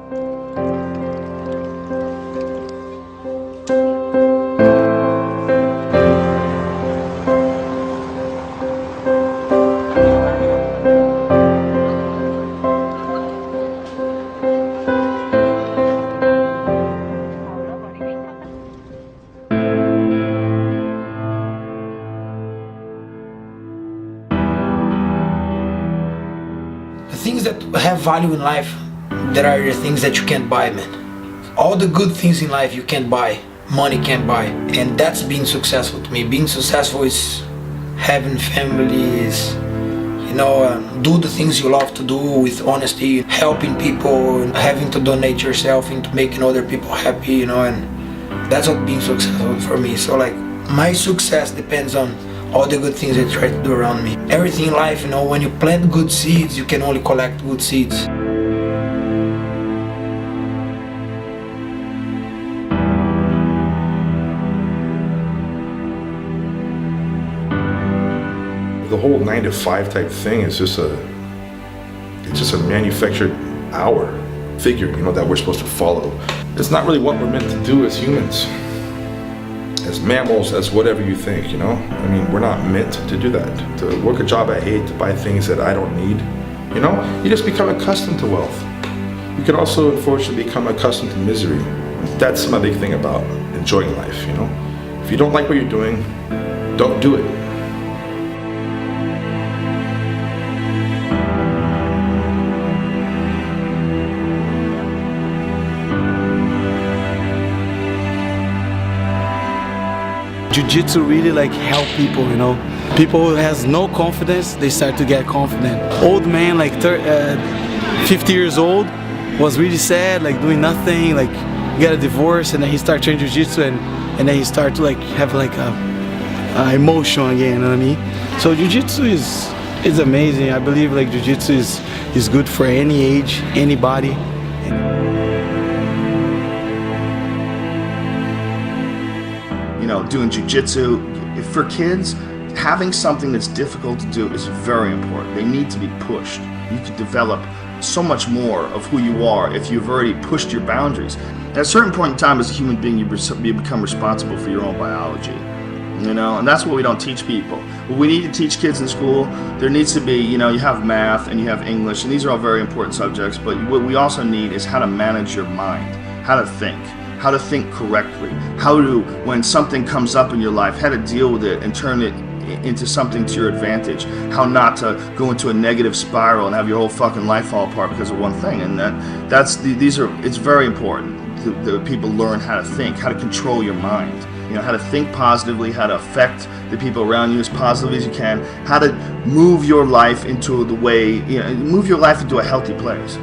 Things that have value in life, there are the things that you can't buy, man. All the good things in life you can't buy, money can't buy, and that's being successful to me. Being successful is having families, you know, do the things you love to do with honesty, helping people, and having to donate yourself into making other people happy, you know, and that's what being successful for me. So like, my success depends on all the good things I try to do around me. Everything in life, you know, when you plant good seeds, you can only collect good seeds. The whole 9 to 5 type thing is just a manufactured hour figure, you know, that we're supposed to follow. It's not really what we're meant to do as humans, as mammals, as whatever you think, you know? I mean, we're not meant to do that. To work a job I hate, to buy things that I don't need, you know? You just become accustomed to wealth. You can also, unfortunately, become accustomed to misery. That's my big thing about enjoying life, you know? If you don't like what you're doing, don't do it. Jiu-Jitsu really like help people, you know. People who has no confidence, they start to get confident. Old man, like 50 years old, was really sad, like doing nothing, like get a divorce, and then he started training Jiu-Jitsu, and then he started to like have like a emotion again, you know what I mean? So Jiu-Jitsu is amazing. I believe like Jiu-Jitsu is good for any age, anybody. You know, doing jiu-jitsu, for kids, having something that's difficult to do is very important. They need to be pushed. You can develop so much more of who you are if you've already pushed your boundaries. At a certain point in time as a human being, you become responsible for your own biology. You know, and that's what we don't teach people. What we need to teach kids in school, there needs to be, you know, you have math and you have English, and these are all very important subjects, but what we also need is how to manage your mind, how to think correctly, how to, when something comes up in your life, how to deal with it and turn it into something to your advantage, how not to go into a negative spiral and have your whole fucking life fall apart because of one thing. And it's very important that people learn how to think, how to control your mind, you know, how to think positively, how to affect the people around you as positively as you can, how to move your life into the way, you know, move your life into a healthy place.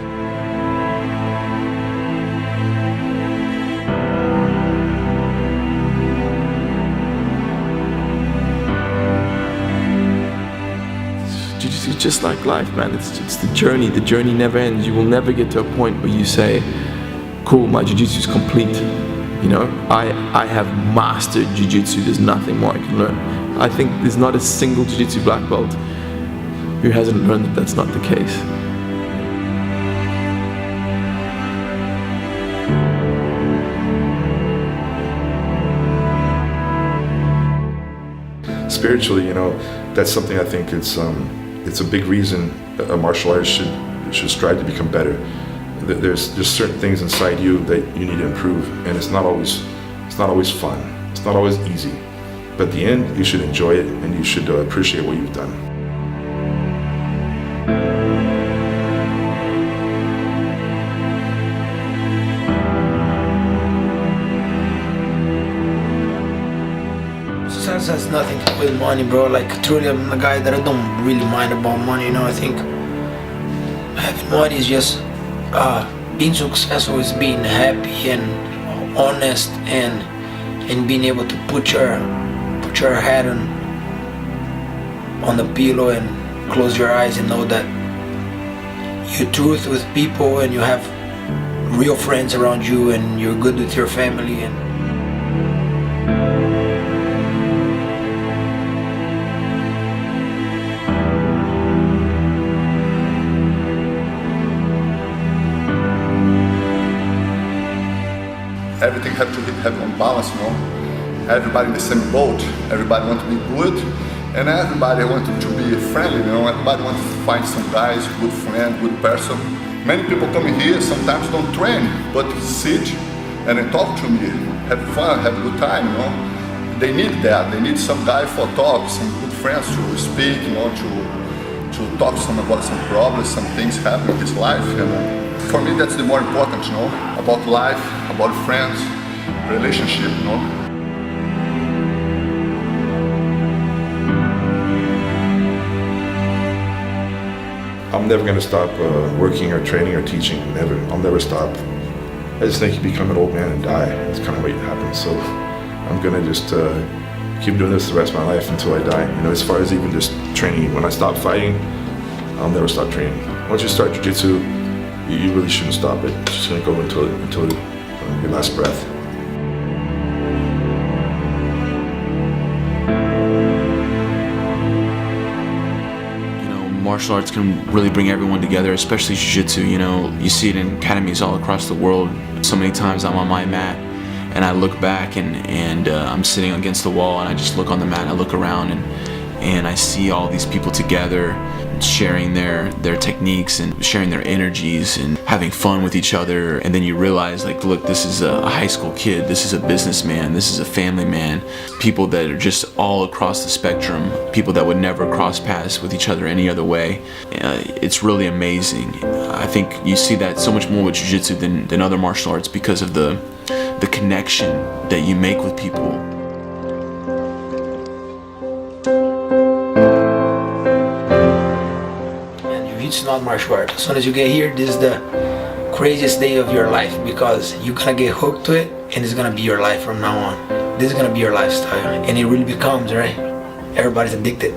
It's just like life, man. It's the journey. The journey never ends. You will never get to a point where you say, cool, my jiu-jitsu is complete. You know, I have mastered jiu-jitsu. There's nothing more I can learn. I think there's not a single jiu-jitsu black belt who hasn't learned that that's not the case. Spiritually, you know, that's something I think it's a big reason a martial artist should strive to become better. There's certain things inside you that you need to improve, and it's not always fun. It's not always easy. But at the end, you should enjoy it, and you should appreciate what you've done. Success has nothing to do with money, bro. Like, truly, I'm a guy that I don't really mind about money, you know. I think having money is just being successful is being happy and honest and being able to put your head on the pillow and close your eyes and know that you're truth with people and you have real friends around you and you're good with your family. And everything have to have on balance, you know. Everybody in the same boat, everybody want to be good, and everybody want to be friendly, you know. Everybody want to find some guys, good friend, good person. Many people come here, sometimes don't train, but sit and they talk to me, have fun, have a good time, you know. They need that, they need some guy for talk, some good friends to speak, you know, to talk to some about some problems, some things happen in his life. And for me, that's the more important, you know, about life, about friends, relationship, you know. I'm never going to stop working or training or teaching. Never. I'll never stop. I just think you become an old man and die. That's kind of what happens. So I'm going to just keep doing this the rest of my life until I die. You know, as far as even just training. When I stop fighting, I'll never stop training. Once you start jiu-jitsu, you really shouldn't stop it. It's just going to go until your last breath. Martial arts can really bring everyone together, especially jiu-jitsu. You know, you see it in academies all across the world. So many times I'm on my mat and I look back and I'm sitting against the wall and I just look on the mat and I look around and I see all these people together sharing their techniques and sharing their energies and having fun with each other. And then you realize, like, look, this is a high school kid, this is a businessman, this is a family man, people that are just all across the spectrum, people that would never cross paths with each other any other way. It's really amazing. I think you see that so much more with jiu-jitsu than other martial arts because of the connection that you make with people. It's not martial art. As soon as you get here, this is the craziest day of your life because you're gonna get hooked to it and it's gonna be your life from now on. This is gonna be your lifestyle and it really becomes, right? Everybody's addicted.